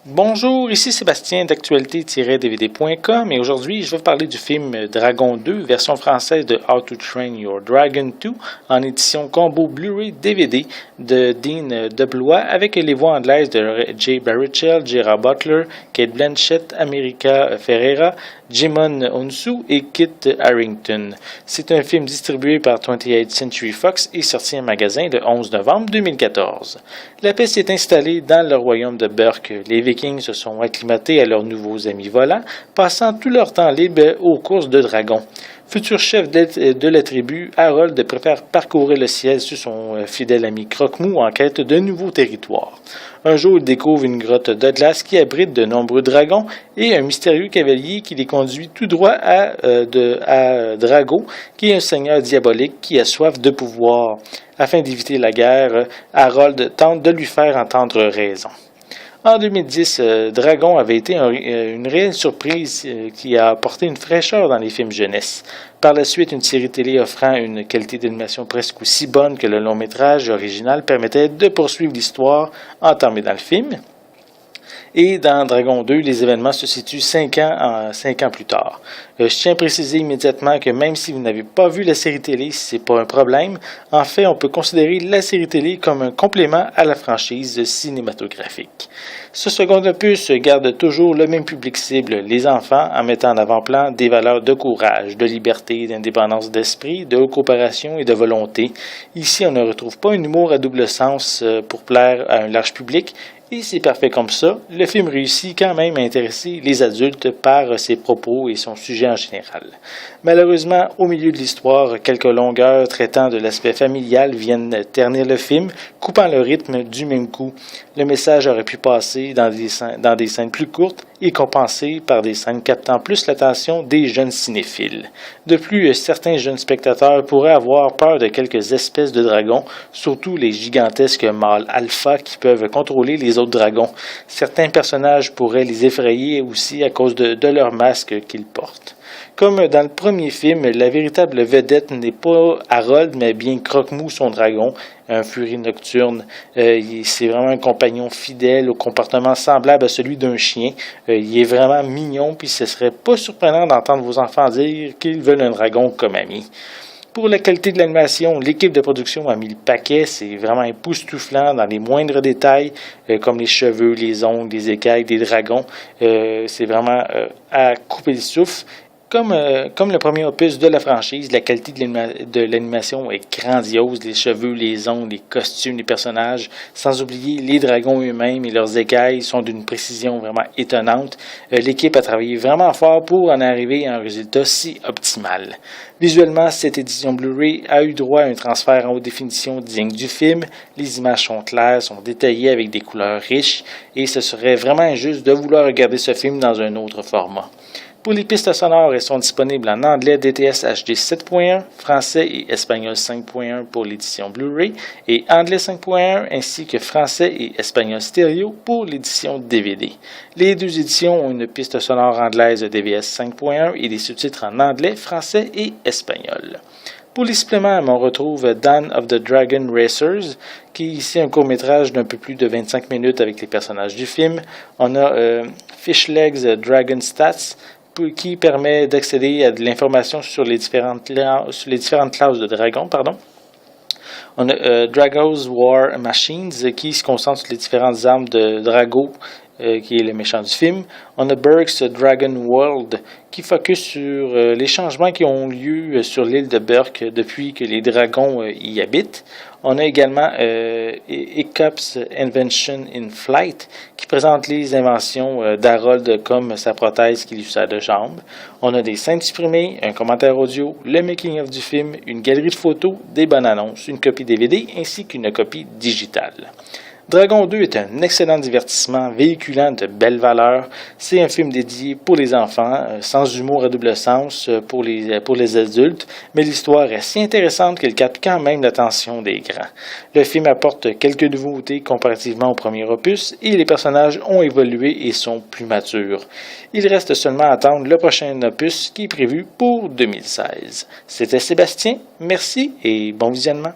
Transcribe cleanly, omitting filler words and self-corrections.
Bonjour, ici Sébastien d'actualité-dvd.com et aujourd'hui je vais vous parler du film Dragon 2, version française de How to Train Your Dragon 2 en édition combo Blu-ray DVD de Dean DeBlois avec les voix anglaises de Jay Baruchel, Gerard Butler, Kate Blanchett, America Ferrera, Jimon Hounsou et Kit Harington. C'est un film distribué par 28th Century Fox et sorti en magasin le 11 novembre 2014. La paix s'est installée dans le royaume de Burke. Les Vikings se sont acclimatés à leurs nouveaux amis volants, passant tout leur temps libre aux courses de dragons. Futur chef de la tribu, Harold préfère parcourir le ciel sur son fidèle ami Croque-Mou en quête de nouveaux territoires. Un jour, il découvre une grotte de glace qui abrite de nombreux dragons et un mystérieux cavalier qui les conduit tout droit à Drago, qui est un seigneur diabolique qui a soif de pouvoir. Afin d'éviter la guerre, Harold tente de lui faire entendre raison. En 2010, Dragon avait été une réelle surprise qui a apporté une fraîcheur dans les films jeunesse. Par la suite, une série télé offrant une qualité d'animation presque aussi bonne que le long métrage original permettait de poursuivre l'histoire entamée dans le film. Et dans Dragon 2, les événements se situent 5 ans plus tard. Je tiens à préciser immédiatement que même si vous n'avez pas vu la série télé, ce n'est pas un problème. En fait, on peut considérer la série télé comme un complément à la franchise cinématographique. Ce second opus garde toujours le même public cible, les enfants, en mettant en avant-plan des valeurs de courage, de liberté, d'indépendance d'esprit, de coopération et de volonté. Ici, on ne retrouve pas un humour à double sens pour plaire à un large public, et c'est parfait comme ça. Le film réussit quand même à intéresser les adultes par ses propos et son sujet en général. Malheureusement, au milieu de l'histoire, quelques longueurs traitant de l'aspect familial viennent ternir le film, coupant le rythme du même coup. Le message aurait pu passer dans des scènes plus courtes et compensé par des scènes captant plus l'attention des jeunes cinéphiles. De plus, certains jeunes spectateurs pourraient avoir peur de quelques espèces de dragons, surtout les gigantesques mâles alpha qui peuvent contrôler les autres dragons. Certains personnages pourraient les effrayer aussi à cause de leur masque qu'ils portent. Comme dans le premier film, la véritable vedette n'est pas Harold, mais bien Croque-Mou, son dragon, un furie nocturne. C'est vraiment un compagnon fidèle au comportement semblable à celui d'un chien. Il est vraiment mignon, puis ce serait pas surprenant d'entendre vos enfants dire qu'ils veulent un dragon comme ami. Pour la qualité de l'animation, l'équipe de production a mis le paquet. C'est vraiment époustouflant dans les moindres détails, comme les cheveux, les ongles, les écailles des dragons. C'est vraiment à couper le souffle. Comme le premier opus de la franchise, la qualité de l'animation est grandiose. Les cheveux, les ongles, les costumes, les personnages, sans oublier les dragons eux-mêmes et leurs écailles sont d'une précision vraiment étonnante. L'équipe a travaillé vraiment fort pour en arriver à un résultat si optimal. Visuellement, cette édition Blu-ray a eu droit à un transfert en haute définition digne du film. Les images sont claires, sont détaillées avec des couleurs riches et ce serait vraiment injuste de vouloir regarder ce film dans un autre format. Pour les pistes sonores, elles sont disponibles en anglais DTS HD 7.1, français et espagnol 5.1 pour l'édition Blu-ray et anglais 5.1 ainsi que français et espagnol stéréo pour l'édition DVD. Les deux éditions ont une piste sonore anglaise DVS 5.1 et des sous-titres en anglais, français et espagnol. Pour les suppléments, on retrouve Dawn of the Dragon Racers, qui est ici un court-métrage d'un peu plus de 25 minutes avec les personnages du film. On a Fish Legs Dragon Stats, qui permet d'accéder à de l'information sur les différentes classes de dragons. On a Drago's War Machines, qui se concentre sur les différentes armes de Drago, qui est le méchant du film. On a Burke's Dragon World, qui focus sur les changements qui ont lieu sur l'île de Burke depuis que les dragons y habitent. On a également Hiccup's Invention in Flight, qui présente les inventions d'Harold comme sa prothèse qui lui sert de jambe. On a des scènes supprimées, un commentaire audio, le making-of du film, une galerie de photos, des bonnes annonces, une copie DVD ainsi qu'une copie digitale. Dragon 2 est un excellent divertissement véhiculant de belles valeurs. C'est un film dédié pour les enfants, sans humour à double sens pour les adultes, mais l'histoire est si intéressante qu'elle capte quand même l'attention des grands. Le film apporte quelques nouveautés comparativement au premier opus et les personnages ont évolué et sont plus matures. Il reste seulement à attendre le prochain opus qui est prévu pour 2016. C'était Sébastien, merci et bon visionnement.